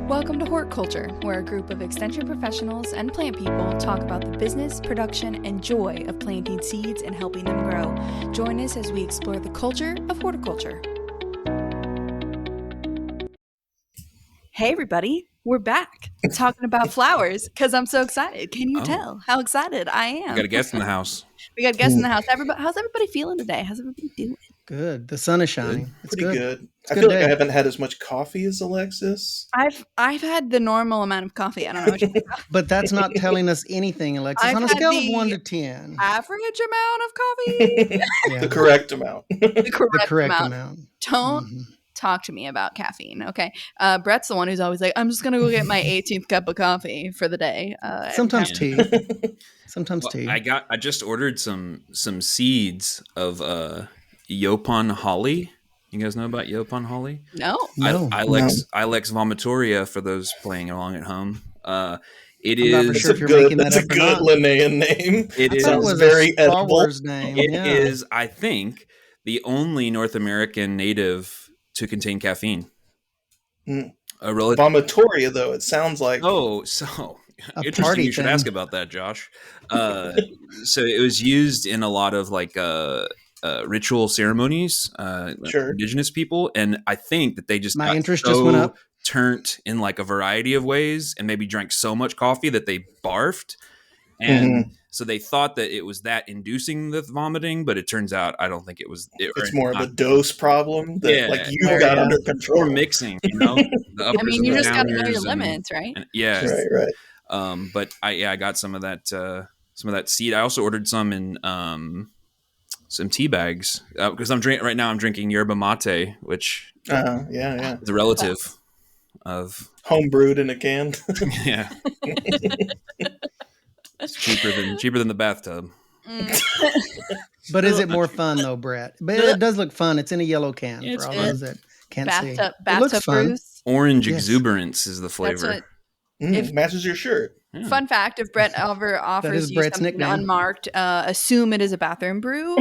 Welcome to Hort Culture, where a group of extension professionals and plant people talk about the business, production, and joy of planting seeds and helping them grow. Join us as we explore the culture of horticulture. Hey everybody, we're back talking about flowers because I'm so excited. Can you tell how excited I am? We got a guest in the house. We got guests in the house. How's everybody feeling today? How's everybody doing? Good. The sun is shining. It's pretty good. It's I feel like I haven't had as much coffee as Alexis. I've had the normal amount of coffee. I don't know what you think. But that's not telling us anything, Alexis. On a scale of 1 to 10. Average amount of coffee? Yeah. The correct amount. The correct amount. Don't talk to me about caffeine, okay? Brett's the one who's always like, I'm just going to go get my 18th cup of coffee for the day. Sometimes tea. Sometimes tea. I just ordered some seeds of Yopon holly. You guys know about Yopon holly? No. Ilex vomitoria for those playing along at home. It I'm not for is sure if you're making that that's up a good Linnaean name. It sounds was very a Star edible. Wars name. It is, I think, the only North American native to contain caffeine. Vomitoria, though, it sounds like. Oh, so A interesting. party You should thing. ask about that, Josh. So it was used in a lot of like ritual ceremonies, Sure. indigenous people, and I think that they just My got interest so just went up. turnt in like a variety of ways, and maybe drank so much coffee that they barfed, and so they thought that it was that inducing the vomiting, but it turns out I don't think it was. It's more of a dose problem that like you've got under control. Or mixing, you know. I mean, you just got to know your limits, right? Right. But I got some of that seed. I also ordered some in some tea bags because I'm drinking yerba mate, which is a relative of home brewed in a can. Yeah. It's cheaper than the bathtub. But is it more fun though, Brett? But it does look fun. It's in a yellow can for all those that can't see. It looks Bathtub fun. brews. Orange exuberance is the flavor. Matches your shirt. Yeah. Fun fact: if Brett ever offers you Brett's something nickname. unmarked, assume it is a bathroom brew.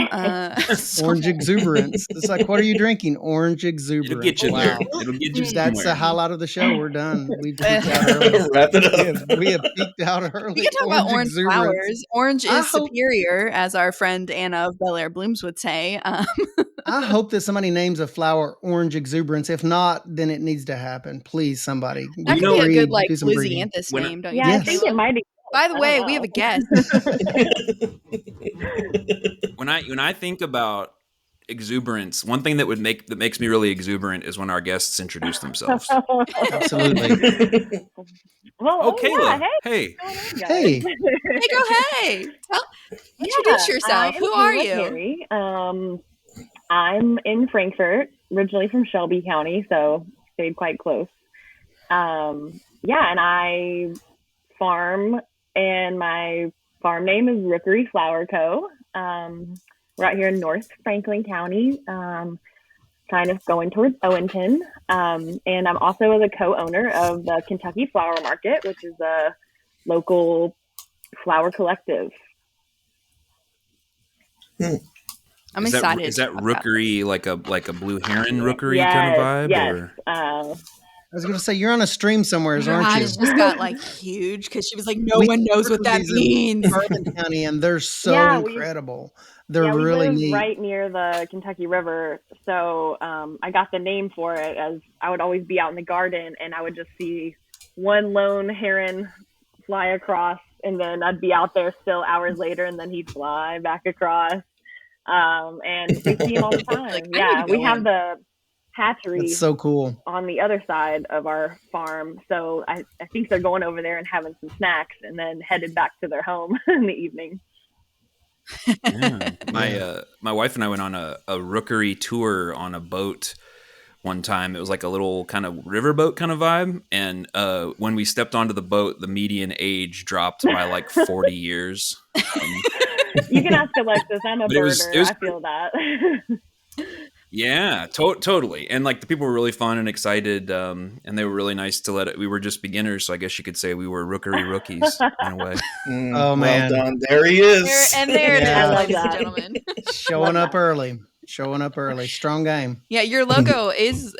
Orange exuberance. It's like, what are you drinking? Orange exuberance. It'll get you Wow. there. It'll get you That's somewhere. the highlight of the show. We're done. We've peaked out early. Wrap it up. We have peaked out early. We can talk about orange exuberance. flowers. Orange I is hope- superior, as our friend Anna of Bel Air Blooms would say. I hope that somebody names a flower orange exuberance. If not, then it needs to happen. Please, somebody. That could be a good like Lizzie Anthus When- name, don't you? Yeah, I Yes. think it might be. By the way, we have a guest. When I think about exuberance, one thing that makes me really exuberant is when our guests introduce themselves. Absolutely. Well, Kayla. yeah, Hey. Hey, go hey. Introduce yourself. Who are Kayla you? Carey. I'm in Frankfurt, originally from Shelby County, so stayed quite close. And I farm, and my farm name is Rookery Flower Co. We're out here in North Franklin County, kind of going towards Owenton. And I'm also the co-owner of the Kentucky Flower Market, which is a local flower collective. I'm excited. Is that rookery like a blue heron rookery Yes, kind of vibe? yes. Or? I was going to say, you're on a stream somewhere, Your aren't you? eyes just got like huge because she was like, no one knows what that These in means. Bourbon County, and they're so Yeah, we- incredible. They're we really live neat. right near the Kentucky River, so I got the name for it as I would always be out in the garden and I would just see one lone heron fly across, and then I'd be out there still hours later, and then he'd fly back across. And we see him all the time. Like, I need to we go have in. the hatchery That's so cool. on the other side of our farm, so I think they're going over there and having some snacks, and then headed back to their home in the evening. Yeah. My wife and I went on a rookery tour on a boat one time. It was like a little kind of riverboat kind of vibe. And when we stepped onto the boat, the median age dropped by like 40 years. You can ask Alexis. I'm a But it was- birder. it was- I feel that. Yeah, totally. And like the people were really fun and excited, and they were really nice to let it. We were just beginners, so I guess you could say we were rookery rookies in a way. Oh, man. Well done. There he is. There it Yeah. is, I love ladies and that. gentlemen. Showing up early. Showing up early. Strong game. Yeah, your logo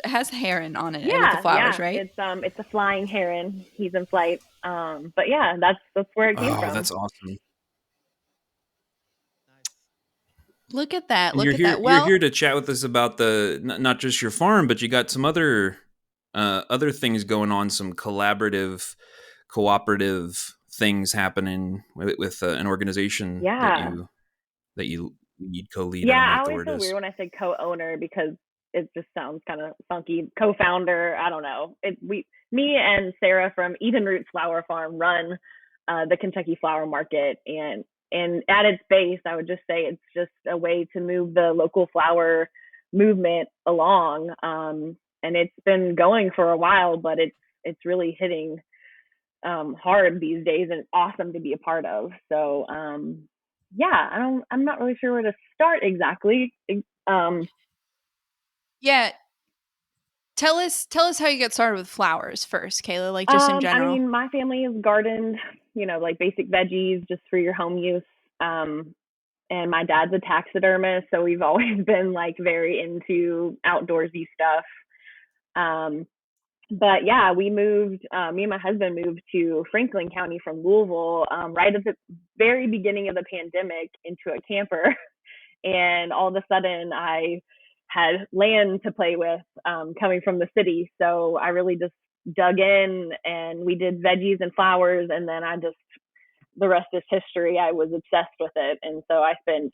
has heron on it with the flowers, right? It's a flying heron. He's in flight. But yeah, that's where it came from. That's awesome. Look at that. Well, you're here to chat with us about not just your farm, but you got some other things going on, some collaborative, cooperative things happening with an organization that you lead, co-lead. Yeah, I always feel weird when I say co-owner because it just sounds kind of funky. Co-founder, I don't know. Me and Sarah from Eden Roots Flower Farm run the Kentucky Flower Market, and at its base, I would just say it's just a way to move the local flower movement along. And it's been going for a while, but it's really hitting hard these days, and it's awesome to be a part of. So I'm not really sure where to start exactly. Yeah. Tell us how you got started with flowers first, Kayla, like just in general. I mean, my family has gardened, like basic veggies just for your home use. And my dad's a taxidermist, so we've always been like very into outdoorsy stuff. But yeah, we moved, me and my husband moved to Franklin County from Louisville right at the very beginning of the pandemic into a camper. And all of a sudden I had land to play with coming from the city. So I really just dug in, and we did veggies and flowers. And then the rest is history. I was obsessed with it. And so I spent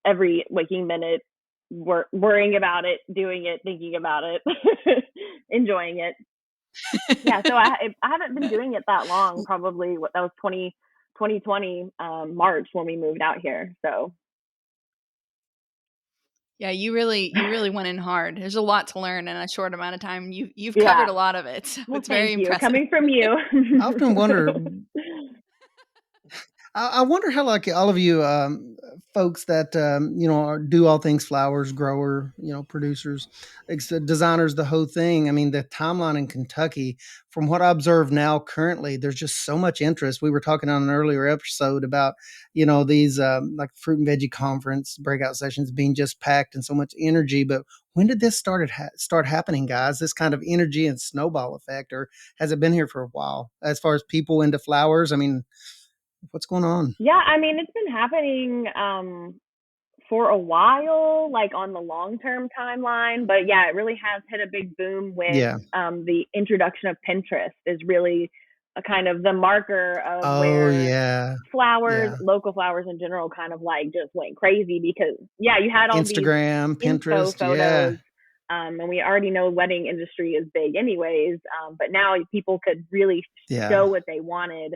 every waking minute worrying about it, doing it, thinking about it, enjoying it. Yeah, so I haven't been doing it that long. Probably that was 2020 March when we moved out here. So yeah, you really went in hard. There's a lot to learn in a short amount of time. You've covered a lot of it. So well, it's very impressive. Coming from you. I often wonder. I wonder how, like, all of you folks that do all things flowers, grower, producers, designers, the whole thing. I mean, the timeline in Kentucky, from what I observe now currently, there's just so much interest. We were talking on an earlier episode about these like fruit and veggie conference breakout sessions being just packed and so much energy. But when did this start happening, guys? This kind of energy and snowball effect, or has it been here for a while? As far as people into flowers, I mean, what's going on? Yeah, I mean, it's been happening for a while, like on the long-term timeline. But yeah, it really has hit a big boom with the introduction of Pinterest is really a kind of the marker of where flowers, local flowers in general, kind of like just went crazy because you had all Instagram, these Pinterest, photos. And we already know wedding industry is big anyways. But now people could really show what they wanted.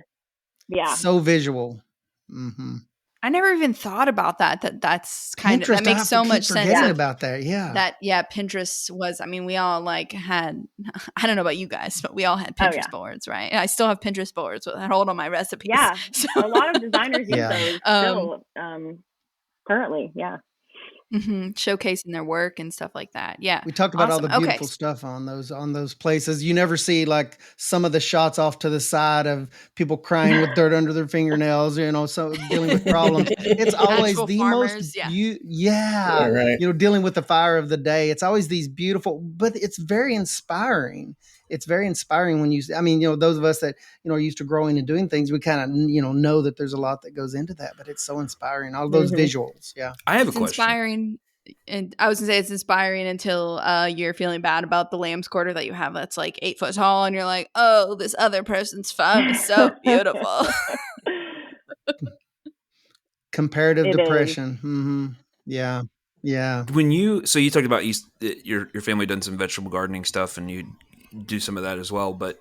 Yeah. So visual. Mm-hmm. I never even thought about that. That's kind Pinterest, of, that makes so much sense. About that. Yeah. Pinterest was, I mean, we all had, I don't know about you guys, but we all had Pinterest boards, right? I still have Pinterest boards that hold all my recipes. Yeah. So a lot of designers use those still currently. Yeah. Mm-hmm. Showcasing their work and stuff like that. Yeah, we talked about all the beautiful stuff on those places. You never see like some of the shots off to the side of people crying with dirt under their fingernails. So dealing with problems. It's always the farmers, most dealing with the fire of the day. It's always these beautiful, but it's very inspiring. It's very inspiring when those of us that, are used to growing and doing things, we kind of, know that there's a lot that goes into that, but it's so inspiring. All those visuals. Yeah. I have a question. Inspiring. And I was gonna say it's inspiring until you're feeling bad about the lamb's quarter that you have that's like 8 foot tall, and you're like, oh, this other person's farm is so beautiful. Comparative depression. Mm-hmm. Yeah. Yeah. You talked about your family done some vegetable gardening stuff, and you do some of that as well, but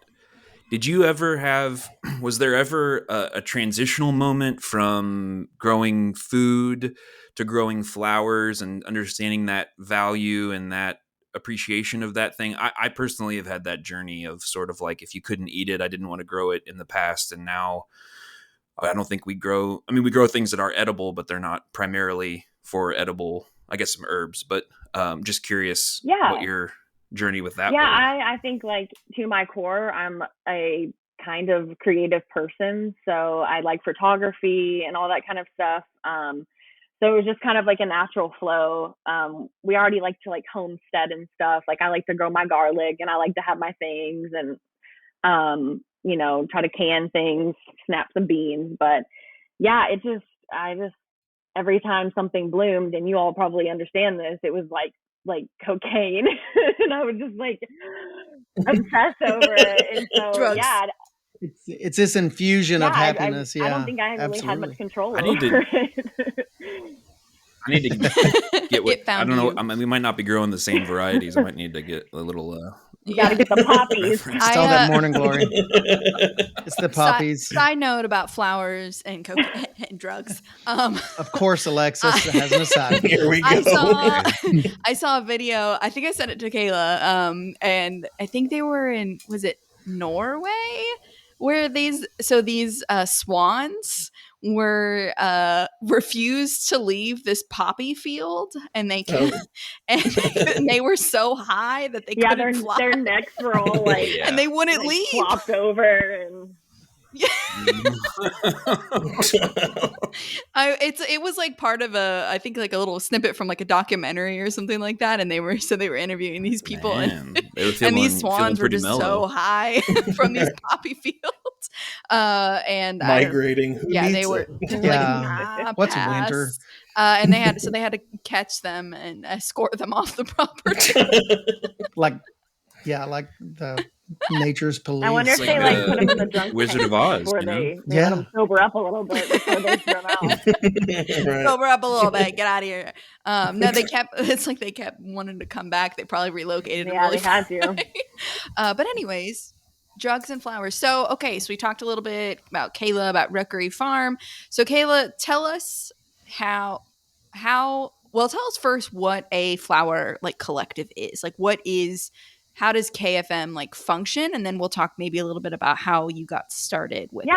was there ever a transitional moment from growing food to growing flowers and understanding that value and that appreciation of that thing? I personally have had that journey of sort of like, if you couldn't eat it, I didn't want to grow it in the past. And now I don't think we grow things that are edible, but they're not primarily for edible, I guess some herbs, but just curious what your journey with that was. I think like to my core, I'm a kind of creative person, so I like photography and all that kind of stuff. So it was just kind of like a natural flow. We already like to like homestead and stuff. Like I like to grow my garlic and I like to have my things and, try to can things, snap some beans. But yeah, every time something bloomed, and you all probably understand this, it was like cocaine. And I was just like obsessed over it. And so, Drugs. yeah. It's this infusion of happiness. I don't think I really had much control over it. I need to get what, I don't know. You. I mean, we might not be growing the same varieties. I might need to get a little. You got to get the poppies. It's all that morning glory. It's the poppies. Side note about flowers and cocaine and drugs. Of course, Alexis has an aside. Here we go. I saw a video. I think I sent it to Kayla. And I think they were was it Norway? Where these swans were refused to leave this poppy field, and they and they were so high that they couldn't fly. Their necks were all like, and they wouldn't leave. Flopped over and. It was like part of I think like a little snippet from like a documentary or something like that, and they were interviewing these people. Man, and these swans were just so high from these poppy fields, and migrating. They were. What's winter? And they had to catch them and escort them off the property. like the nature's police. I wonder if they put them in the drunk Wizard of Oz before they let them sober up a little bit before they throw them out. Right. Sober up a little bit, get out of here. No, they kept wanting to come back. They probably relocated. Yeah, they had to. But anyways, drugs and flowers. So we talked a little bit about Kayla, about Rookery Farm. So Kayla, tell us tell us first what a flower like collective is. Like how does KFM function? And then we'll talk maybe a little bit about how you got started with it.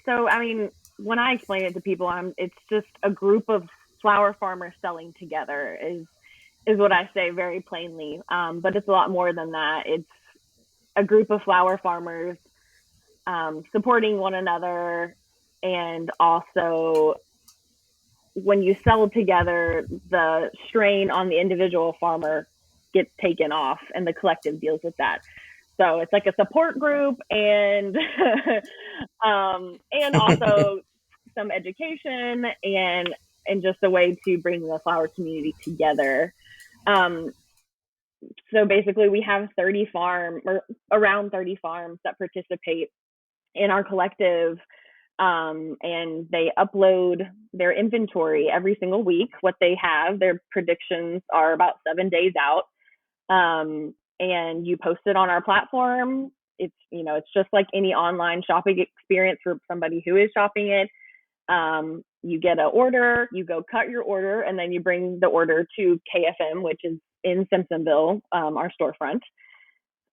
So, I mean, when I explain it to people, it's just a group of flower farmers selling together is what I say very plainly. But it's a lot more than that. It's a group of flower farmers supporting one another. And also, when you sell together, the strain on the individual farmer gets taken off and the collective deals with that. So it's like a support group and also some education and just a way to bring the flower community together. So basically we have around 30 farms that participate in our collective, and they upload their inventory every single week. What they have, their predictions are about 7 days out. And you post it on our platform. It's just like any online shopping experience for somebody who is shopping it. You get an order, you go cut your order, and then you bring the order to KFM, which is in Simpsonville, our storefront.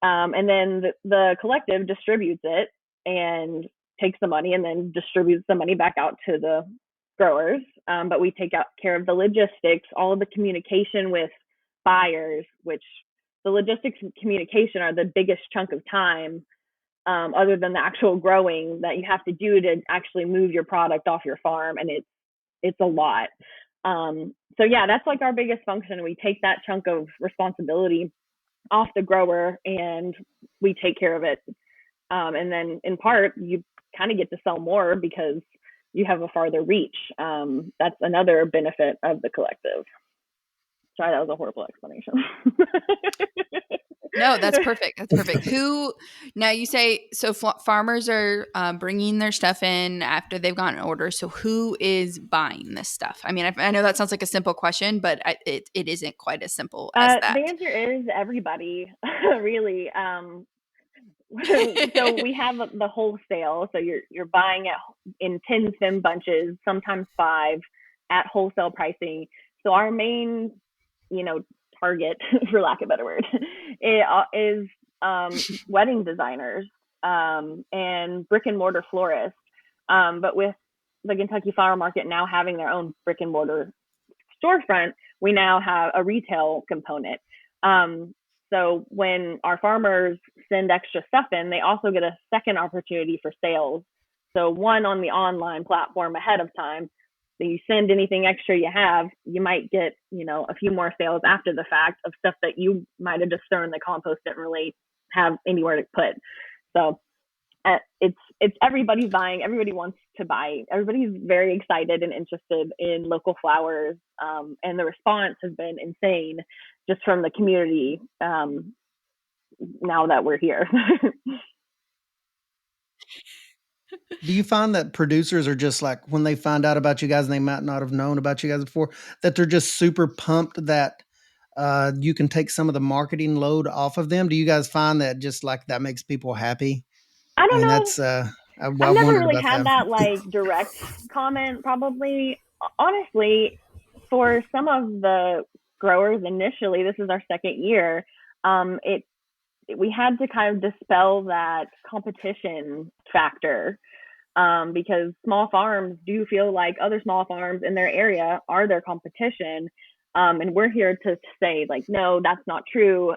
And then the collective distributes it and takes the money and then distributes the money back out to the growers. But we take care of the logistics, all of the communication with buyers, which the logistics and communication are the biggest chunk of time, other than the actual growing that you have to do to actually move your product off your farm. And it's a lot. So yeah, that's like our biggest function. We take that chunk of responsibility off the grower and we take care of it. And then in part, you kind of get to sell more because you have a farther reach. That's another benefit of the collective. Sorry, that was a horrible explanation. No, that's perfect. That's perfect. Now you say, so farmers are bringing their stuff in after they've gotten an order. So who is buying this stuff? I mean, I know that sounds like a simple question, but it isn't quite as simple as that. The answer is everybody, really. So we have the wholesale. So you're buying it in 10 stem bunches, sometimes 5 at wholesale pricing. So our main, target, for lack of a better word, is wedding designers and brick and mortar florists. But with the Kentucky Flower Market now having their own brick and mortar storefront, we now have a retail component. So when our farmers send extra stuff in, they also get a second opportunity for sales. So one on the online platform ahead of time, you send anything extra you have, you might get, a few more sales after the fact of stuff that you might have just thrown in the compost, didn't really have anywhere to put. So it's everybody's buying, everybody wants to buy, everybody's very excited and interested in local flowers, and the response has been insane just from the community, now that we're here. Do you find that producers are just like, when they find out about you guys and they might not have known about you guys before, that they're just super pumped that you can take some of the marketing load off of them? Do you guys find that just like that makes people happy? I I don't mean, know. that's I I've never wondered really about had that. that like direct comment, probably. Honestly, for some of the growers initially, this is our second year, we had to kind of dispel that competition factor, because small farms do feel like other small farms in their area are their competition. And we're here to say, like, no, that's not true.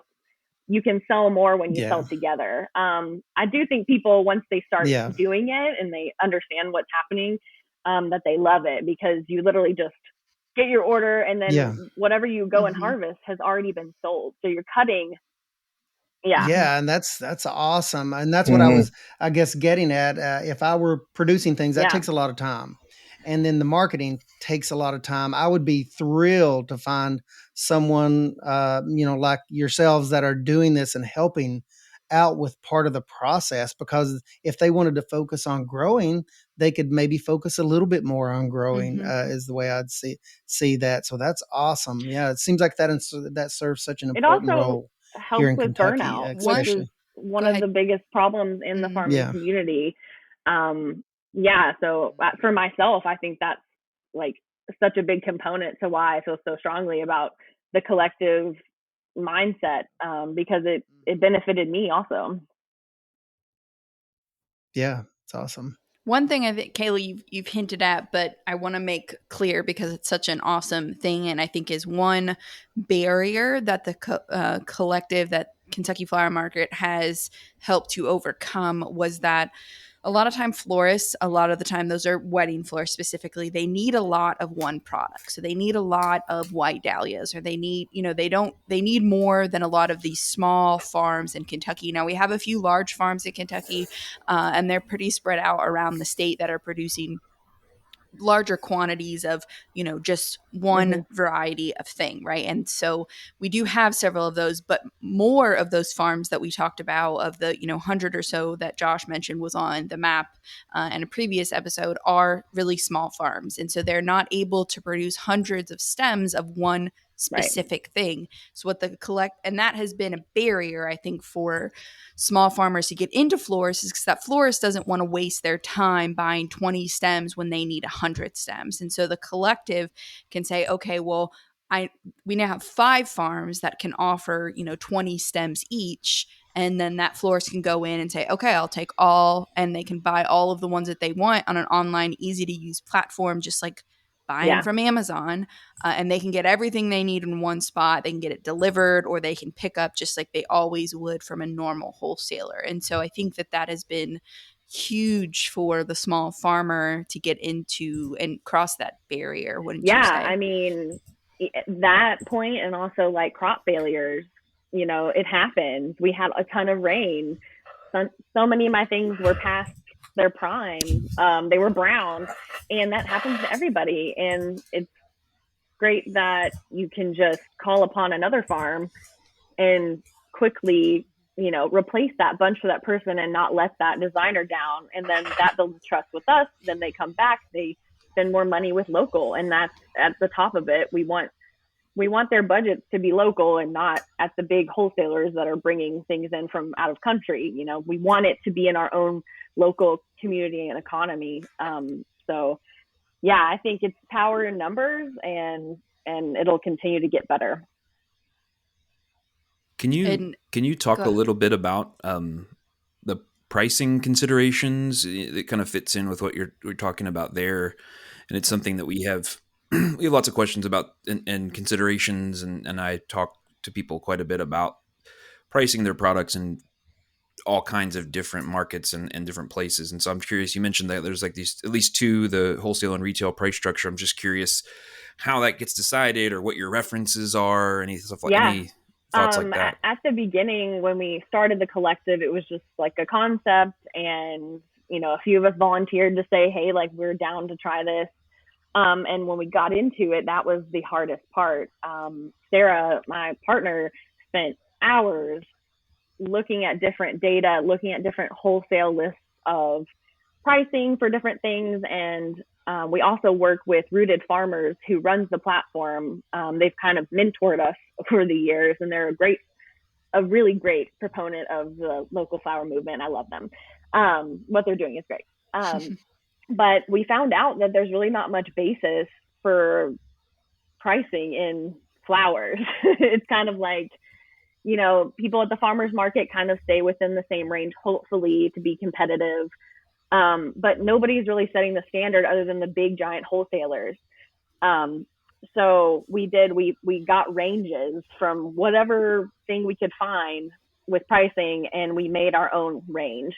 You can sell more when you sell together. I do think people, once they start doing it and they understand what's happening, that they love it, because you literally just get your order and then whatever you go and harvest has already been sold. So you're cutting. Yeah, and that's awesome, and that's what I was, I guess, getting at. If I were producing things, that takes a lot of time, and then the marketing takes a lot of time. I would be thrilled to find someone, like yourselves, that are doing this and helping out with part of the process. Because if they wanted to focus on growing, they could maybe focus a little bit more on growing. Is the way I'd see that. So that's awesome. Yeah, it seems like that serves such an It important also role here helps in with Kentucky, burnout, which is especially. one of the biggest problems in the farming community. So for myself, I think that's like such a big component to why I feel so strongly about the collective mindset, because it benefited me also. Yeah, it's awesome. One thing I think, Kayla, you've hinted at, but I want to make clear because it's such an awesome thing, and I think is one barrier that the collective, that Kentucky Flower Market has helped to overcome, was that a lot of time florists, a lot of the time, those are wedding florists specifically, they need a lot of one product. So they need a lot of white dahlias, or they need, they need more than a lot of these small farms in Kentucky. Now we have a few large farms in Kentucky, and they're pretty spread out around the state that are producing larger quantities of, just one variety of thing, right? And so we do have several of those, but more of those farms that we talked about, of the 100 or so that Josh mentioned was on the map in a previous episode, are really small farms, and so they're not able to produce hundreds of stems of one specific thing. So what and that has been a barrier, I think, for small farmers to get into florists, is because that florist doesn't want to waste their time buying 20 stems when they need 100 stems. And so the collective can say, okay, well, we now have 5 farms that can offer 20 stems each, and then that florist can go in and say, okay, I'll take all, and they can buy all of the ones that they want on an online, easy to use platform, just like buying from Amazon, and they can get everything they need in one spot. They can get it delivered, or they can pick up just like they always would from a normal wholesaler. And so I think that has been huge for the small farmer to get into and cross that barrier, wouldn't you say? I mean, that point, and also like crop failures, it happens. We had a ton of rain. So many of my things were past their prime. They were brown, and that happens to everybody. And it's great that you can just call upon another farm and quickly, replace that bunch for that person and not let that designer down. And then that builds trust with us. Then they come back, they spend more money with local, and that's at the top of it. We want their budgets to be local and not at the big wholesalers that are bringing things in from out of country. We want it to be in our own local community and economy. So yeah, I think it's power in numbers, and it'll continue to get better. Can you talk a little bit about the pricing considerations? It kind of fits in with what we're talking about there, and it's something that we have lots of questions about and considerations, and I talk to people quite a bit about pricing their products, and all kinds of different markets and different places. And so I'm curious, you mentioned that there's like these, at least two, the wholesale and retail price structure. I'm just curious how that gets decided or what your references are, any stuff like, Yeah. any thoughts like that. At the beginning, when we started the collective, it was just like a concept, and a few of us volunteered to say, hey, like, we're down to try this. And when we got into it, that was the hardest part. Sarah, my partner, spent hours looking at different data, looking at different wholesale lists of pricing for different things. And we also work with Rooted Farmers, who runs the platform. They've kind of mentored us over the years, and they're a really great proponent of the local flower movement. I love them. What they're doing is great. But we found out that there's really not much basis for pricing in flowers. It's kind of like, people at the farmers market kind of stay within the same range, hopefully, to be competitive. But nobody's really setting the standard other than the big giant wholesalers. So we got ranges from whatever thing we could find with pricing, and we made our own range.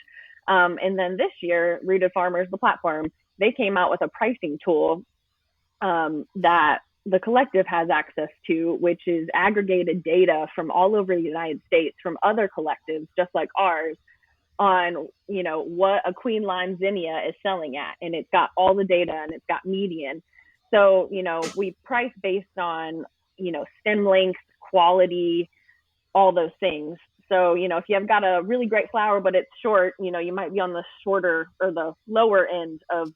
And then this year, Rooted Farmers, the platform, they came out with a pricing tool that the collective has access to, which is aggregated data from all over the United States from other collectives just like ours on, what a queen lime zinnia is selling at. And it's got all the data, and it's got median. So, we price based on, stem length, quality, all those things. So, if you have got a really great flower, but it's short, you might be on the shorter or the lower end of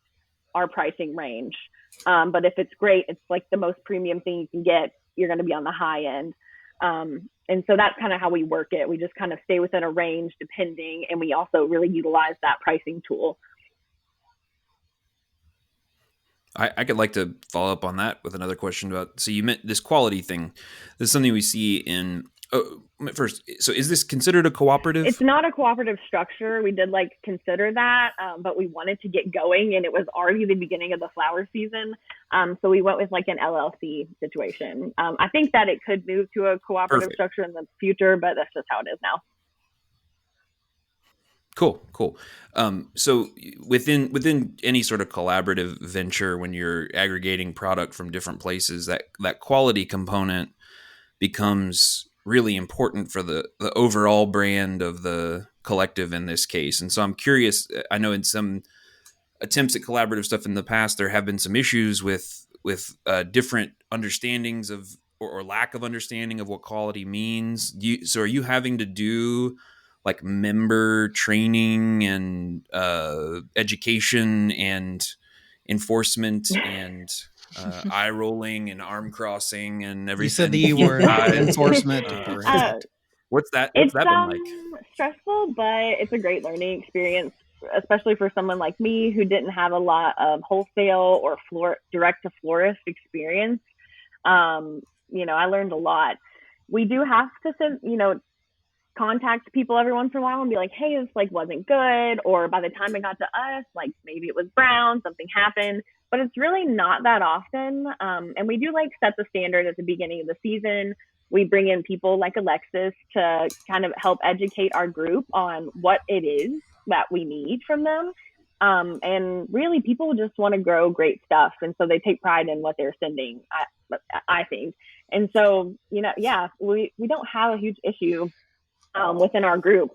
our pricing range. But if it's great, it's like the most premium thing you can get, you're going to be on the high end. And so that's kind of how we work it. We just kind of stay within a range depending, and we also really utilize that pricing tool. I could like to follow up on that with another question about, so you meant this quality thing. This is something we see in, first, so is this considered a cooperative? It's not a cooperative structure. We did consider that, but we wanted to get going, and it was already the beginning of the flower season. So we went with an LLC situation. I think that it could move to a cooperative structure in the future, but that's just how it is now. Cool. So within any sort of collaborative venture, when you're aggregating product from different places, that quality component becomes really important for the overall brand of the collective in this case. And so I'm curious, I know in some attempts at collaborative stuff in the past, there have been some issues with different understandings of or lack of understanding of what quality means. So are you having to do member training and education and enforcement and eye rolling and arm crossing and everything? You said the E word, enforcement. What's that been like? Stressful, but it's a great learning experience, especially for someone like me who didn't have a lot of wholesale or direct to florist experience. I learned a lot. We do have to send, contact people every once in a while and be like, hey, this wasn't good, or by the time it got to us, maybe it was brown, something happened, but it's really not that often. And we do set the standard at the beginning of the season. We bring in people like Alexis to kind of help educate our group on what it is that we need from them. And really, people just want to grow great stuff, and so they take pride in what they're sending, I think. And so, we don't have a huge issue within our group.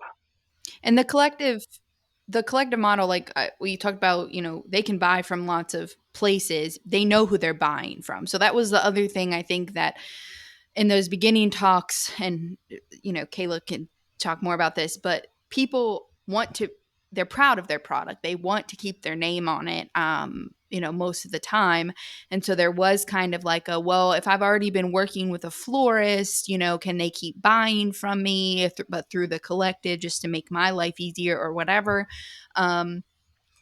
And the collective model, we talked about, they can buy from lots of places. They know who they're buying from. So that was the other thing I think that in those beginning talks, and, Kayla can talk more about this, but people they're proud of their product. They want to keep their name on it, most of the time. And so there was kind of well, if I've already been working with a florist, can they keep buying from me, but through the collective, just to make my life easier or whatever.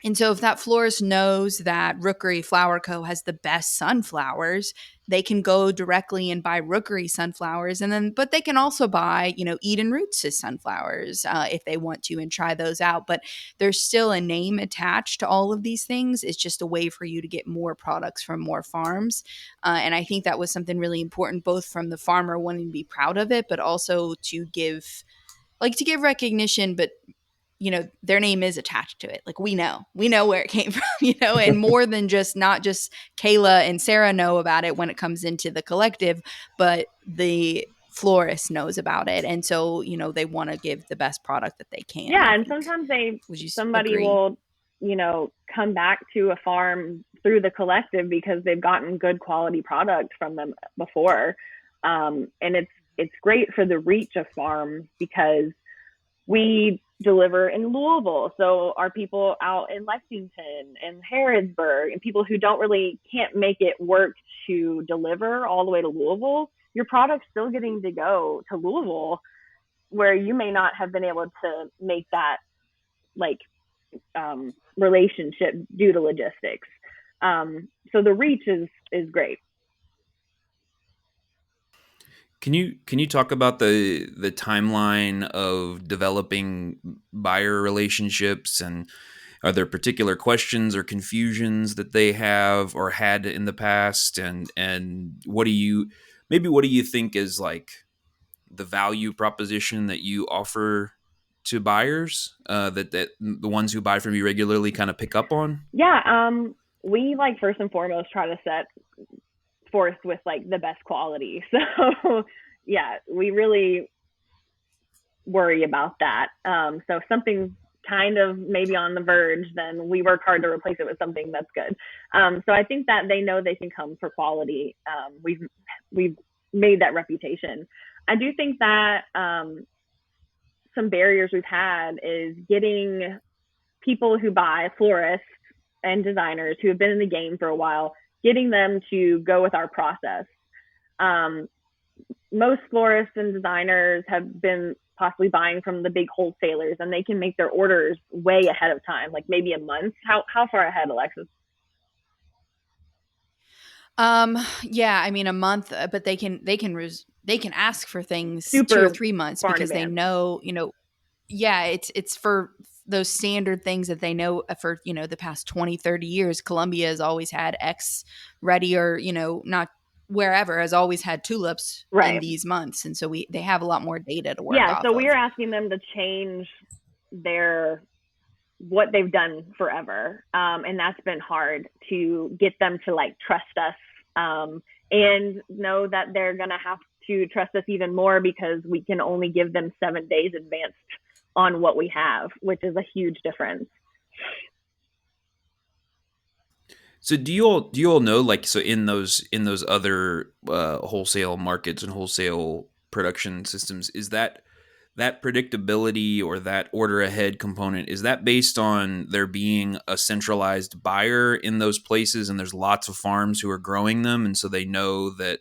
And so if that florist knows that Rookery Flower Co. has the best sunflowers, they can go directly and buy Rookery sunflowers. But they can also buy, Eden Roots' sunflowers if they want to, and try those out. But there's still a name attached to all of these things. It's just a way for you to get more products from more farms. And I think that was something really important, both from the farmer wanting to be proud of it, but also to give recognition, but their name is attached to it. Like we know where it came from, and more than just, not just Kayla and Sarah know about it when it comes into the collective, but the florist knows about it. And so, they want to give the best product that they can. Yeah. And sometimes somebody agree? will, come back to a farm through the collective because they've gotten good quality product from them before. And it's great for the reach of farms because we deliver in Louisville. So our people out in Lexington and Harrodsburg and people who can't make it work to deliver all the way to Louisville, your product's still getting to go to Louisville where you may not have been able to make that relationship due to logistics. So the reach is great. Can you talk about the timeline of developing buyer relationships, and are there particular questions or confusions that they have or had in the past, and what do you think is like the value proposition that you offer to buyers that the ones who buy from you regularly kind of pick up on? Yeah, we first and foremost try to set forth with the best quality. So yeah, we really worry about that. So if something's kind of maybe on the verge, then we work hard to replace it with something that's good. So I think that they know they can come for quality. We've made that reputation. I do think that some barriers we've had is getting people who buy, florists and designers who have been in the game for a while, getting them to go with our process. Most florists and designers have been possibly buying from the big wholesalers, and they can make their orders way ahead of time, like maybe a month. How far ahead, Alexis? Yeah, I mean a month, but they can ask for things Super 2 or 3 months because they advanced. know, yeah, it's for those standard things that they know for, the past 20, 30 years. Columbia has always had X ready, or, not wherever, has always had tulips in these months. And so they have a lot more data to work off so of. we are asking them to change what they've done forever. And that's been hard to get them to trust us, and know that they're going to have to trust us even more because we can only give them 7 days advanced on what we have, which is a huge difference. So do you all know, so in those other wholesale markets and wholesale production systems, is that predictability or that order ahead component, is that based on there being a centralized buyer in those places and there's lots of farms who are growing them, and so they know that,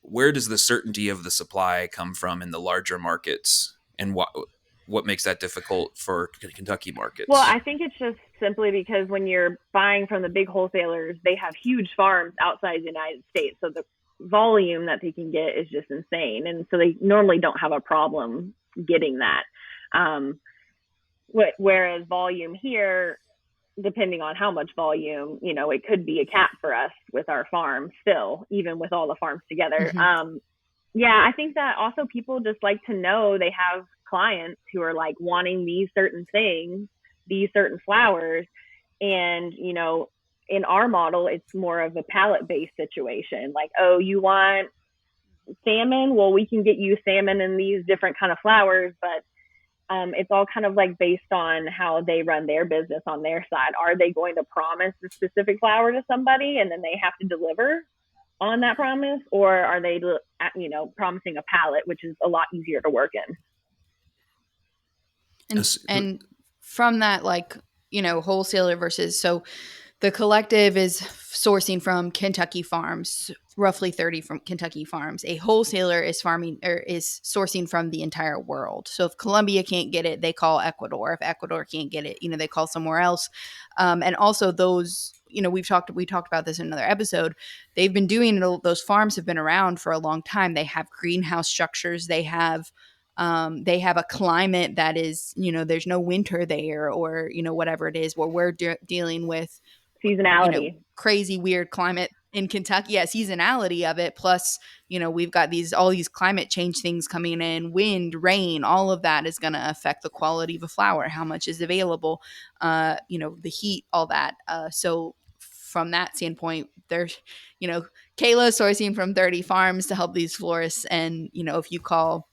where does the certainty of the supply come from in the larger markets, and what makes that difficult for Kentucky markets? Well, I think it's just simply because when you're buying from the big wholesalers, they have huge farms outside the United States. So the volume that they can get is just insane. And so they normally don't have a problem getting that. Whereas volume here, depending on how much volume, it could be a cap for us with our farm still, even with all the farms together. Mm-hmm. Yeah, I think that also people just like to know they have clients who are wanting these certain things, these certain flowers. And, in our model, it's more of a palette-based situation. Oh, you want salmon? Well, we can get you salmon in these different kind of flowers, but it's all kind of based on how they run their business on their side. Are they going to promise a specific flower to somebody and then they have to deliver on that promise? Or are they, promising a palette, which is a lot easier to work in? And from that, wholesaler versus, so the collective is sourcing from Kentucky farms, roughly 30 from Kentucky farms. A wholesaler is sourcing from the entire world. So if Colombia can't get it, they call Ecuador. If Ecuador can't get it, they call somewhere else. And also those, we talked about this in another episode. They've been doing it. Those farms have been around for a long time. They have greenhouse structures. They have a climate that is, there's no winter there, or, whatever it is, where we're dealing with seasonality, crazy weird climate. in Kentucky, seasonality of it. Plus, we've got all these climate change things coming in, wind, rain, all of that is going to affect the quality of a flower, how much is available, the heat, all that. So from that standpoint, there's, Kayla sourcing from 30 farms to help these florists. And, if you call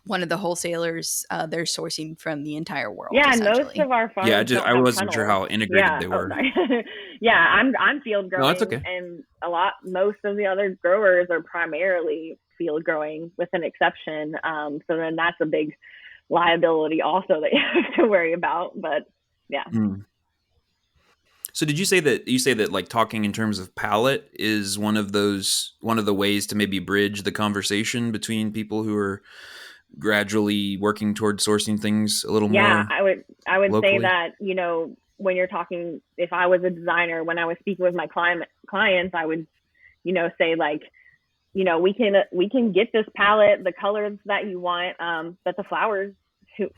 one of the wholesalers, they're sourcing from the entire world. Yeah, and most essentially. of our farms don't I have wasn't tunnels. sure how integrated Yeah. they were. Yeah, I'm field growing, No, that's okay. and most of the other growers are primarily field growing, with an exception. So then that's a big liability also that you have to worry about. But yeah. So did you say that like talking in terms of palette is one of the ways to maybe bridge the conversation between people who are gradually working towards sourcing things a little more? Yeah, I would locally? say that, when you're talking, if I was a designer, when I was speaking with my clients, I would, say like, we can get this palette, the colors that you want, but the flowers,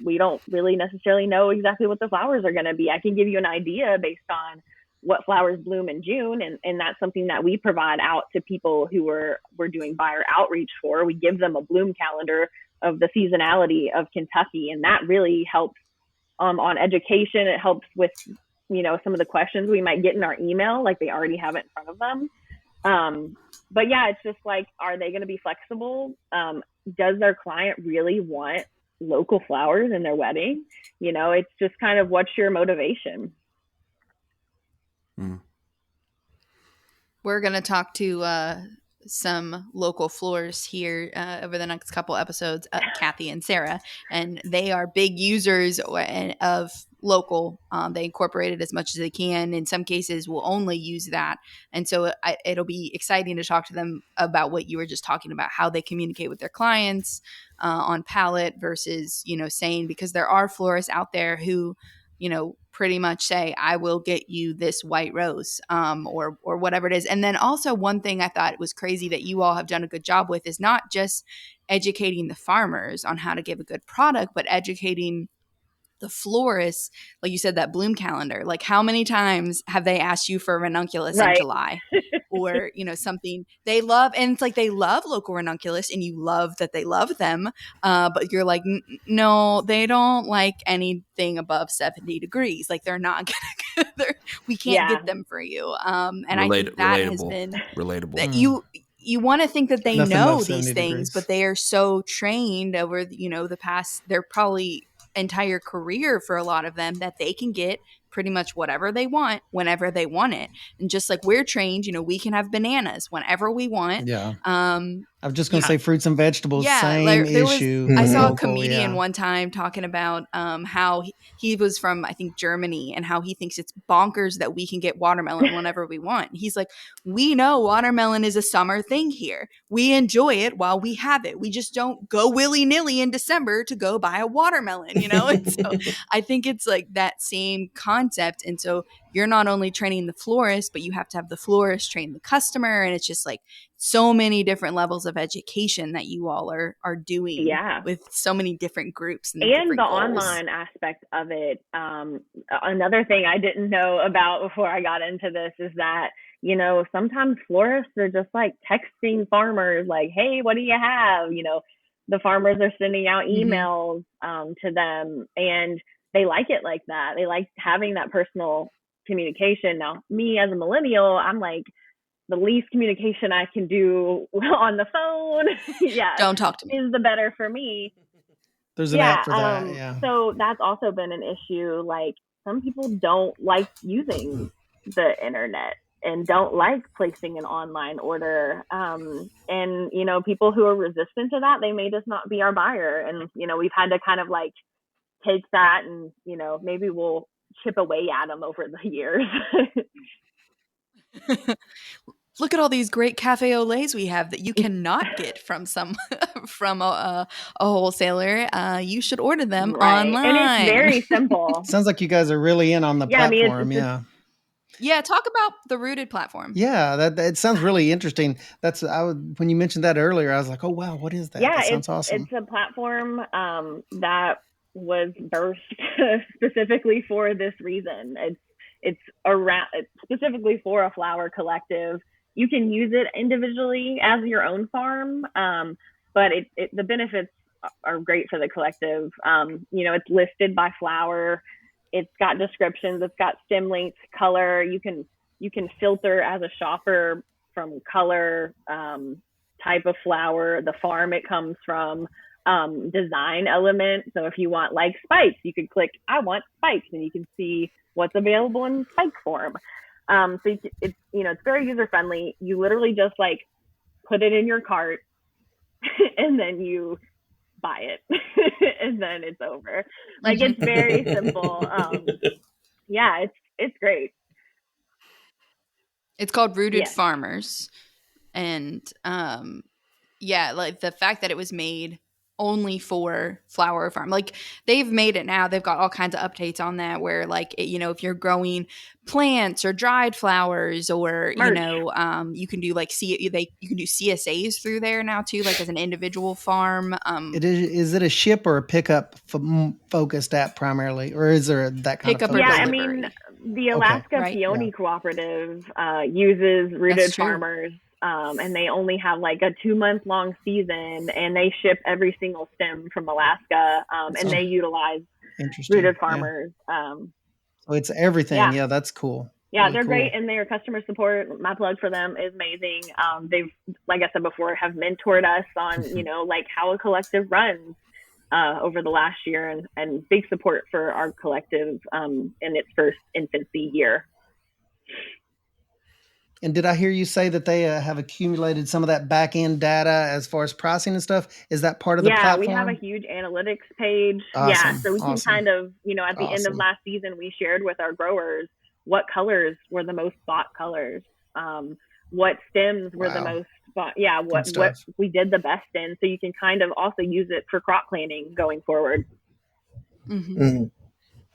we don't really necessarily know exactly what the flowers are going to be. I can give you an idea based on what flowers bloom in June, and that's something that we provide out to people who we're doing buyer outreach for. We give them a bloom calendar of the seasonality of Kentucky, and that really helps on education. It helps with some of the questions we might get in our email, like they already have it in front of them. But yeah, it's just like, are they going to be flexible? Does their client really want local flowers in their wedding? It's just kind of, what's your motivation? We're going to talk to some local florists here over the next couple episodes, Kathy and Sarah, and they are big users of local. They incorporate it as much as they can. In some cases, will only use that. And so it'll be exciting to talk to them about what you were just talking about, how they communicate with their clients on palette versus, saying, because there are florists out there who, pretty much say, I will get you this white rose, or whatever it is. And then also, one thing I thought was crazy that you all have done a good job with is not just educating the farmers on how to give a good product, but educating the florists. Like you said, that bloom calendar, like how many times have they asked you for ranunculus in July? Or, something they love. And it's like, they love local ranunculus and you love that they love them. But you're like, no, they don't like anything above 70 degrees. Like, they're not going to, we can't get them for you. And I think that has been relatable. That you want to think that they Nothing know above these 70 things, degrees. but they are so trained over, the past, they're probably entire career for a lot of them, that they can get pretty much whatever they want whenever they want it. And just like we're trained, we can have bananas whenever we want. Yeah. I was just going to say fruits and vegetables. Yeah, same issue. I saw local, a comedian one time talking about how he was from, I think, Germany, and how he thinks it's bonkers that we can get watermelon whenever we want. He's like, we know watermelon is a summer thing here. We enjoy it while we have it. We just don't go willy-nilly in December to go buy a watermelon, And so I think it's like that same concept. And so you're not only training the florist, but you have to have the florist train the customer. And it's just like so many different levels of education that you all are doing with so many different groups and the goals. Online aspect of it. Another thing I didn't know about before I got into this is that, sometimes florists are just like texting farmers like, hey, what do you have? The farmers are sending out emails to them, and they like it like that. They like having that personal communication. Now, me as a millennial, I'm like, the least communication I can do on the phone, don't talk to me, is the better for me. There's an app for that. So that's also been an issue. Like, some people don't like using the internet and don't like placing an online order. And, people who are resistant to that, they may just not be our buyer. And, we've had to kind of like take that and, maybe we'll chip away at them over the years. Look at all these great cafe au laits we have that you cannot get from a wholesaler. You should order them online. And it's very simple. Sounds like you guys are really in on the platform. Yeah, talk about the Rooted platform. Yeah, that sounds really interesting. When you mentioned that earlier, I was like, oh wow, what is that? Yeah, that sounds awesome. It's a platform that was birthed specifically for this reason. It's specifically for a flower collective you can use it individually as your own farm, but the benefits are great for the collective. It's listed by flower. It's got descriptions. It's got stem length, color. You can filter as a shopper from color, type of flower, the farm it comes from, design element. So if you want like spikes, you could click I want spikes, and you can see what's available in spike form. So it's very user friendly. You literally just like put it in your cart and then you buy it and then it's over. Like it's very simple. Yeah, it's great. It's called Rooted Farmers. And yeah, like the fact that it was made only for flower farm, like they've made it now, they've got all kinds of updates on that where like if you're growing plants or dried flowers or Merch. you can do like you can do CSAs through there now too, like as an individual farm. Is it a ship or a pickup focused app primarily, or is there that kind pickup of or focus? I mean, the Alaska Peony Cooperative uses Rooted Farmers. And they only have like a 2-month long season, and they ship every single stem from Alaska, and they utilize Rooted Farmers. So it's everything. Yeah, that's cool. Yeah, really they're cool. Great, and their customer support, my plug for them, is amazing. They've, like I said before, have mentored us on, like how a collective runs over the last year, and big support for our collective in its first infancy year. And did I hear you say that they have accumulated some of that back end data as far as pricing and stuff? Is that part of the platform? Yeah, we have a huge analytics page. Awesome. Yeah, so we can kind of, at the end of last season, we shared with our growers what colors were the most bought colors, what stems were the most bought. Yeah, what we did the best in. So you can kind of also use it for crop planning going forward. Mm-hmm. Mm-hmm.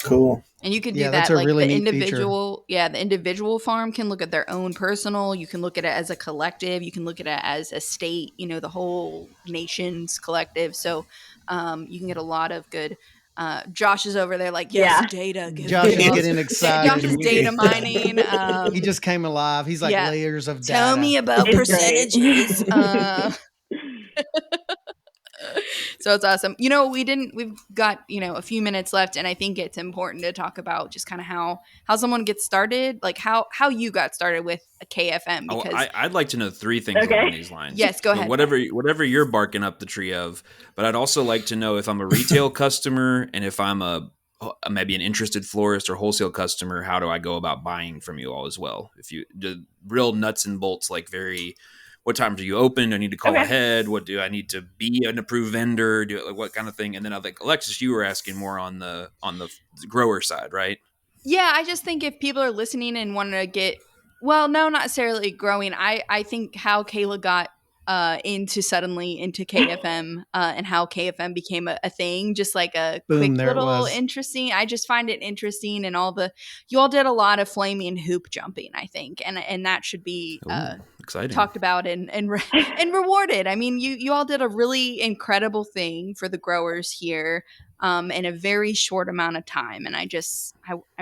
Cool. And you could do that like really the individual feature. The individual farm can look at their own personal, you can look at it as a collective, you can look at it as a state, the whole nation's collective. So you can get a lot of good Josh is over there like, yes, data. Josh is getting excited. Josh is data mining. He just came alive. He's like layers of data. Tell me about percentages. So it's awesome. We've got, a few minutes left, and I think it's important to talk about just kind of how someone gets started, like how you got started with a KFM. Because I'd like to know 3 things along these lines. Yes, go ahead. Whatever you're barking up the tree of, but I'd also like to know if I'm a retail customer and if I'm maybe an interested florist or wholesale customer, how do I go about buying from you all as well? If you do real nuts and bolts, like what time do you open? Do I need to call ahead? What do I need to be an approved vendor? What kind of thing? And then I think Alexis, you were asking more on the grower side, right? Yeah, I just think if people are listening and want to get, well, no, not necessarily growing. I think how Kayla got into KFM and how KFM became a thing, just like a quick little interesting. I just find it interesting, and you all did a lot of flaming hoop jumping, I think, and that should be exciting, talked about and rewarded. I mean, you all did a really incredible thing for the growers here in a very short amount of time, and I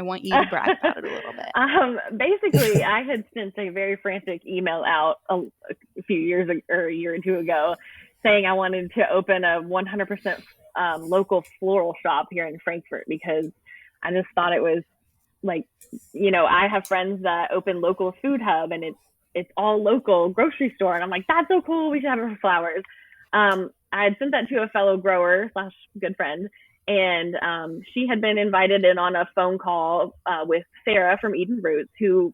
want you to brag about it a little bit. Basically, I had sent a very frantic email out a few years ago, or a year or two ago, saying I wanted to open a 100% local floral shop here in Frankfurt, because I just thought it was like, I have friends that open local food hub, and it's all local grocery store, and I'm like, that's so cool, we should have it for flowers. I had sent that to a fellow grower / good friend, and she had been invited in on a phone call with Sarah from Eden Roots, who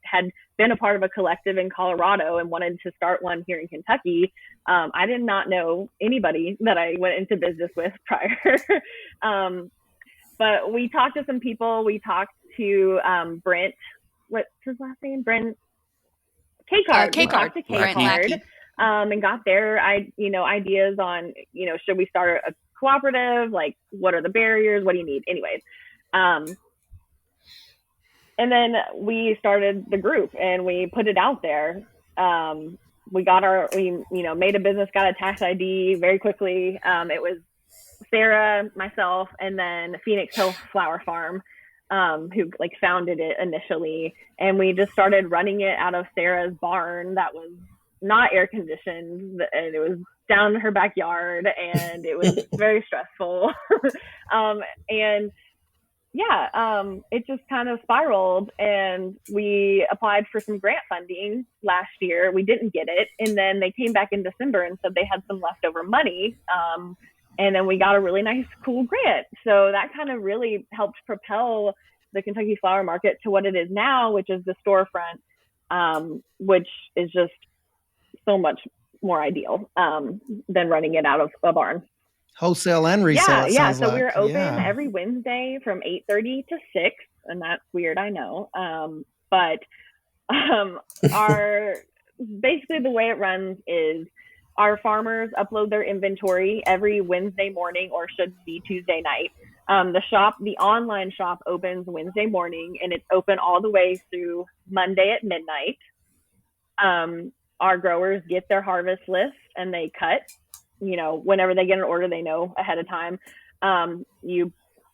had been a part of a collective in Colorado and wanted to start one here in Kentucky. I did not know anybody that I went into business with prior. But we talked to some people. We talked to Brent. What's his last name? Brent K-Card. We talked to K-Card and got their ideas on, should we start a cooperative? Like, what are the barriers? What do you need? Anyways. And then we started the group and we put it out there. We made a business, got a tax ID very quickly. It was Sarah, myself, and then Phoenix Hill Flower Farm. who like founded it initially, and we just started running it out of Sarah's barn that was not air conditioned, and it was down in her backyard, and it was very stressful. And it just kind of spiraled, and we applied for some grant funding last year. We didn't get it, and then they came back in December and said they had some leftover money. And then we got a really nice, cool grant. So that kind of really helped propel the Kentucky flower market to what it is now, which is the storefront, which is just so much more ideal than running it out of a barn. Wholesale and resale. Yeah. So we're open every Wednesday from 8:30 to 6, and that's weird, I know. But our basically the way it runs is our farmers upload their inventory every Wednesday morning, or should be Tuesday night. The online shop opens Wednesday morning, and it's open all the way through Monday at midnight. Our growers get their harvest list and they cut. Whenever they get an order, they know ahead of time.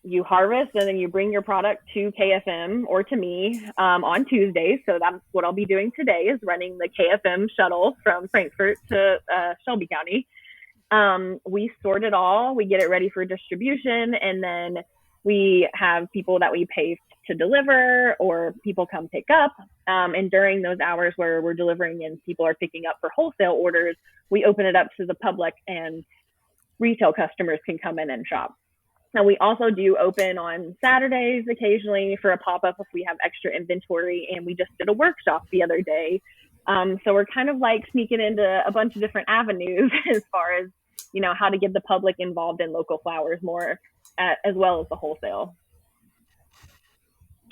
You harvest, and then you bring your product to KFM or to me on Tuesdays. So that's what I'll be doing today, is running the KFM shuttle from Frankfort to Shelby County. We sort it all, we get it ready for distribution, and then we have people that we pay to deliver, or people come pick up. And during those hours where we're delivering and people are picking up for wholesale orders, we open it up to the public, and retail customers can come in and shop. Now, we also do open on Saturdays occasionally for a pop-up if we have extra inventory, and we just did a workshop the other day. So we're kind of like sneaking into a bunch of different avenues as far as, how to get the public involved in local flowers more, as well as the wholesale.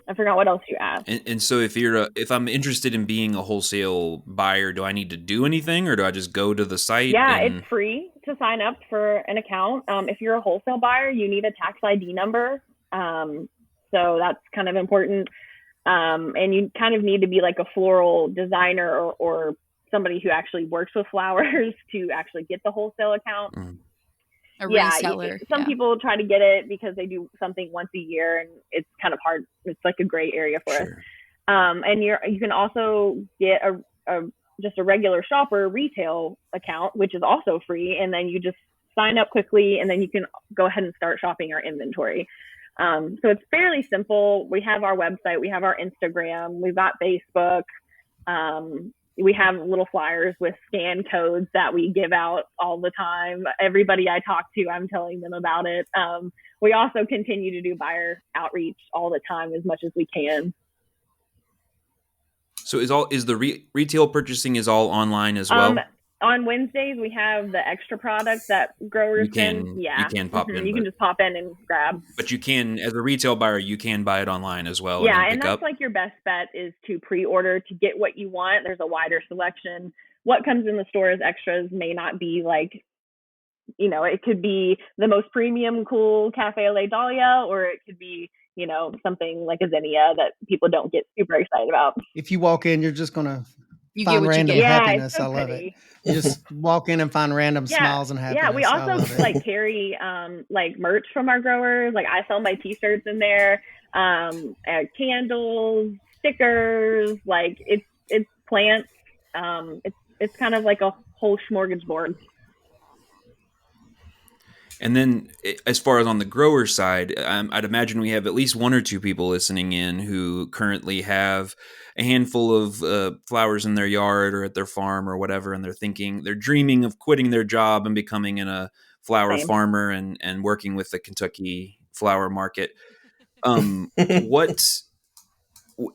I forgot what else you asked. And so if I'm interested in being a wholesale buyer, do I need to do anything, or do I just go to the site? Yeah, it's free to sign up for an account. If you're a wholesale buyer, you need a tax ID number. So that's kind of important. And you kind of need to be like a floral designer or somebody who actually works with flowers to actually get the wholesale account. A reseller. Some people try to get it because they do something once a year, and it's kind of hard. It's like a gray area for us. And you can also get just a regular shopper retail account, which is also free. And then you just sign up quickly, and then you can go ahead and start shopping our inventory. So it's fairly simple. We have our website, we have our Instagram, we've got Facebook. We have little flyers with scan codes that we give out all the time. Everybody I talk to, I'm telling them about it. We also continue to do buyer outreach all the time as much as we can. So is the retail purchasing is all online as well? On Wednesdays, we have the extra products that growers you can pop in. You can just pop in and grab. But you can, as a retail buyer, you can buy it online as well. Yeah, and that's like your best bet is to pre-order to get what you want. There's a wider selection. What comes in the store as extras may not be like, it could be the most premium, cool Cafe Au Lait Dahlia, or it could be, something like a zinnia that people don't get super excited about. If you walk in, you're just going to you find get what random you get. happiness. Yeah, so I love pretty. it. You just walk in and find random smiles and happiness. Yeah, we also like carry like merch from our growers. Like I sell my t-shirts in there, candles, stickers, like it's plants. It's kind of like a whole smorgasbord. And then as far as on the grower side, I'd imagine we have at least one or two people listening in who currently have a handful of flowers in their yard or at their farm or whatever, and they're dreaming of quitting their job and becoming a flower farmer and working with the Kentucky flower market.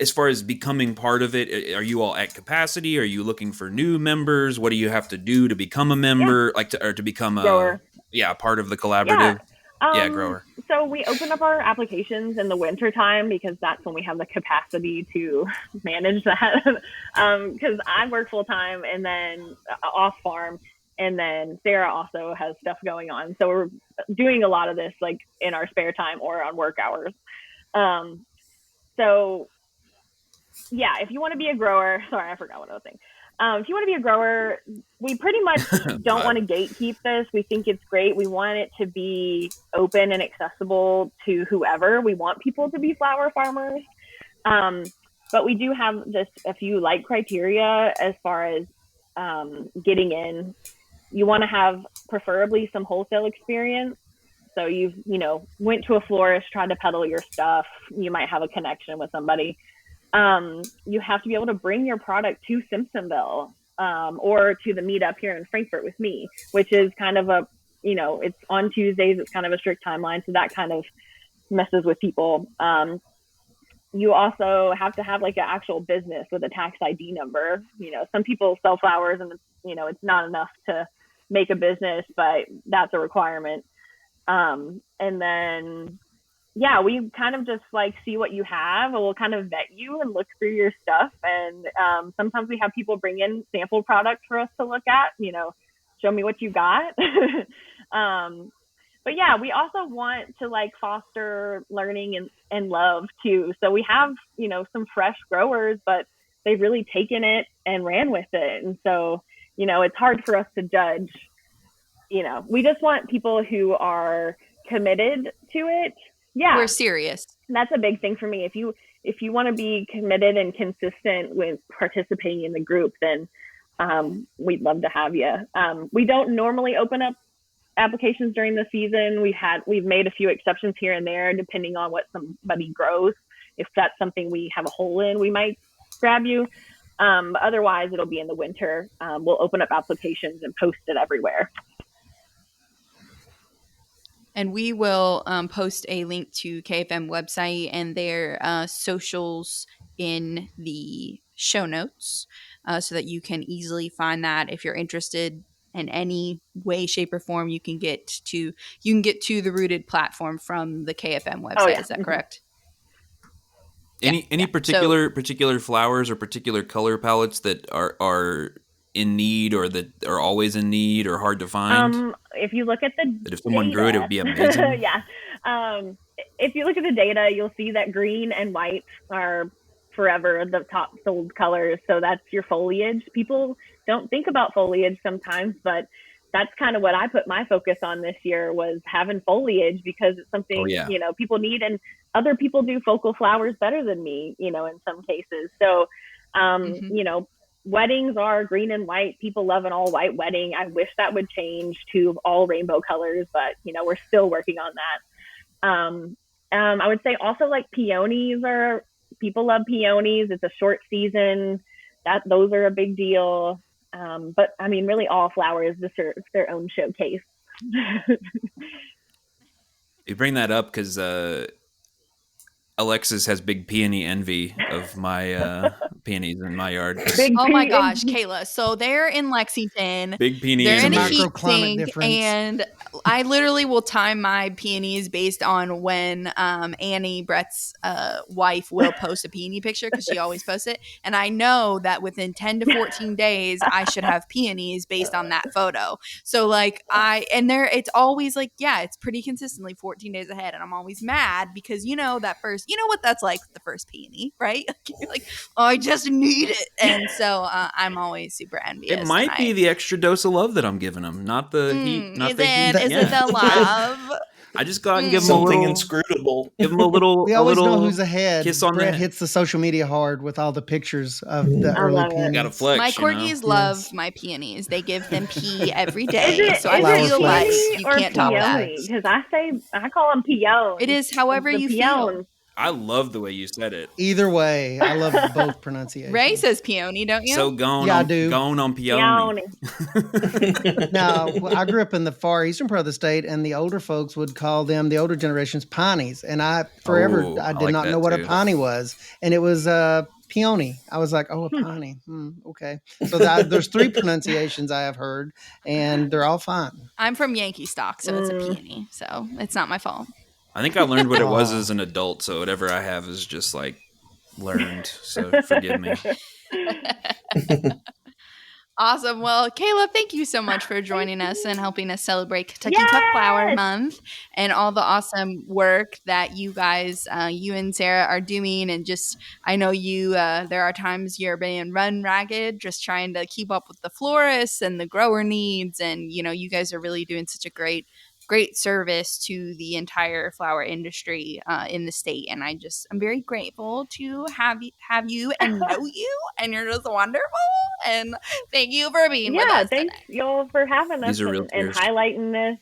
As far as becoming part of it, are you all at capacity? Are you looking for new members? What do you have to do to become a member, to become grower? Part of the collaborative? Grower. So we open up our applications in the winter time because that's when we have the capacity to manage that. Because I work full time and then off farm, and then Sarah also has stuff going on. So we're doing a lot of this like in our spare time or on work hours. So yeah, if you want to be a grower, sorry, I forgot what I was saying. if you want to be a grower, we pretty much don't want to gatekeep this. We think it's great. We want it to be open and accessible to whoever. We want people to be flower farmers. But we do have just a few light criteria as far as getting in. You want to have preferably some wholesale experience. So you've, went to a florist, tried to peddle your stuff. You might have a connection with somebody. You have to be able to bring your product to Simpsonville or to the meetup here in Frankfort with me, which is kind of a, it's on Tuesdays. It's kind of a strict timeline. So that kind of messes with people. You also have to have like an actual business with a tax ID number. Some people sell flowers and, it's not enough to make a business, but that's a requirement. And then, yeah, we kind of just like see what you have, and we'll kind of vet you and look through your stuff. And sometimes we have people bring in sample products for us to look at, show me what you got. But yeah, we also want to like foster learning and love too. So we have, some fresh growers, but they've really taken it and ran with it. And so, it's hard for us to judge. We just want people who are committed to it. Yeah. We're serious. That's a big thing for me. If you want to be committed and consistent with participating in the group, then we'd love to have you. We don't normally open up applications during the season. We've made a few exceptions here and there, depending on what somebody grows. If that's something we have a hole in, we might grab you. But otherwise, it'll be in the winter. We'll open up applications and post it everywhere. And we will post a link to KFM website and their socials in the show notes so that you can easily find that. If you're interested in any way, shape, or form, you can get to the Rooted platform from the KFM website. Oh, yeah. Is that correct? Any particular flowers or particular color palettes that are in need, or that are always in need, or hard to find? If you look at the that if someone grew it, it would be amazing. Yeah. If you look at the data, you'll see that green and white are forever the top sold colors. So that's your foliage. People don't think about foliage sometimes, but that's kind of what I put my focus on this year, was having foliage, because it's something, people need, and other people do focal flowers better than me, in some cases. So, weddings are green and white. People love an all white wedding. I wish that would change to all rainbow colors, but we're still working on that. I would say also like peonies people love peonies. It's a short season. Those are a big deal. But I mean, really all flowers deserve their own showcase. You bring that up because Alexis has big peony envy of my peonies in my yard. Oh my gosh, Kayla. So they're in Lexington. Big peony They're in a envy. heat sink, and I literally will time my peonies based on when Annie, Brett's wife, will post a peony picture, because she always posts it. And I know that within 10 to 14 days, I should have peonies based on that photo. So it's always like, yeah, it's pretty consistently 14 days ahead. And I'm always mad because that first, what that's like, the first peony, right? You're like, oh, I just need it. And so I'm always super envious. It might be the extra dose of love that I'm giving them, not the heat. Not the heat. Is it the love? I just go out and give them something inscrutable. Give them a little. We always know who's ahead. Kiss on Brett hits the social media hard with all the pictures of the early peonies. Got to flex. My corgis love my peonies. They give them pee every day, so I feel like you can't top that. Because I call them peons. It is however you feel. I love the way you said it. Either way, I love both pronunciations. Ray says peony, don't you? So gone on peony. Now, I grew up in the far eastern part of the state, and the older folks would call them, the older generations, pineys. And I did not know what a piney was. And it was peony. I was like, oh, a piney. Okay. So there's 3 pronunciations I have heard, and they're all fine. I'm from Yankee stock, so it's a peony. So it's not my fault. I think I learned what it was as an adult, so whatever I have is just like learned. So forgive me. Awesome. Well, Kayla, thank you so much for joining us and helping us celebrate Kentucky Cut Flower Yes! Month and all the awesome work that you guys, you and Sarah, are doing. And just, I know you, there are times you're being run ragged, just trying to keep up with the florists and the grower needs. And, you guys are really doing such a great service to the entire flower industry in the state. And I'm very grateful to have you and know you, and you're just wonderful. And thank you for being with us thanks today. y'all for having us These are real and tears. highlighting this.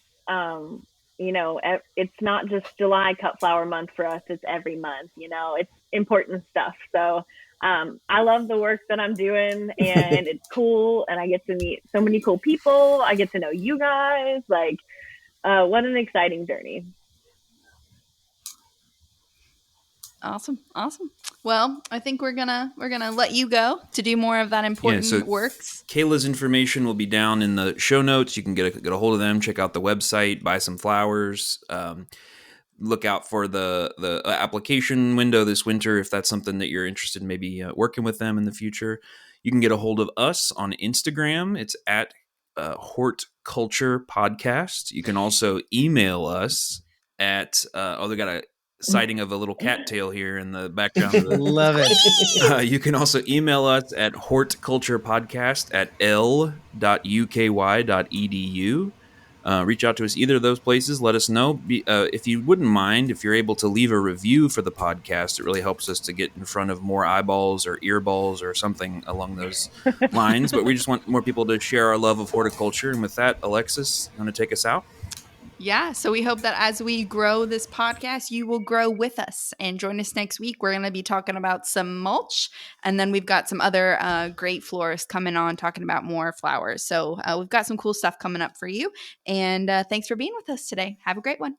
It's not just July Cut Flower Month for us, it's every month. It's important stuff. So I love the work that I'm doing, and it's cool, and I get to meet so many cool people. I get to know you guys. What an exciting journey. Awesome. Well, I think we're gonna let you go to do more of that important works. Kayla's information will be down in the show notes. You can get a hold of them, check out the website, buy some flowers. Look out for the application window this winter if that's something that you're interested in maybe working with them in the future. You can get a hold of us on Instagram. It's at Hort Culture Podcast. You can also email us at they got a sighting of a little cattail here in the background of the Love it. you can also email us at hortculturepodcast@l.uky.edu. Reach out to us either of those places. Let us know. If you wouldn't mind, if you're able to leave a review for the podcast, it really helps us to get in front of more eyeballs or earballs or something along those lines. But we just want more people to share our love of horticulture. And with that, Alexis, you want to take us out? Yeah, so we hope that as we grow this podcast, you will grow with us and join us next week. We're going to be talking about some mulch, and then we've got some other great florists coming on talking about more flowers. So we've got some cool stuff coming up for you. And thanks for being with us today. Have a great one.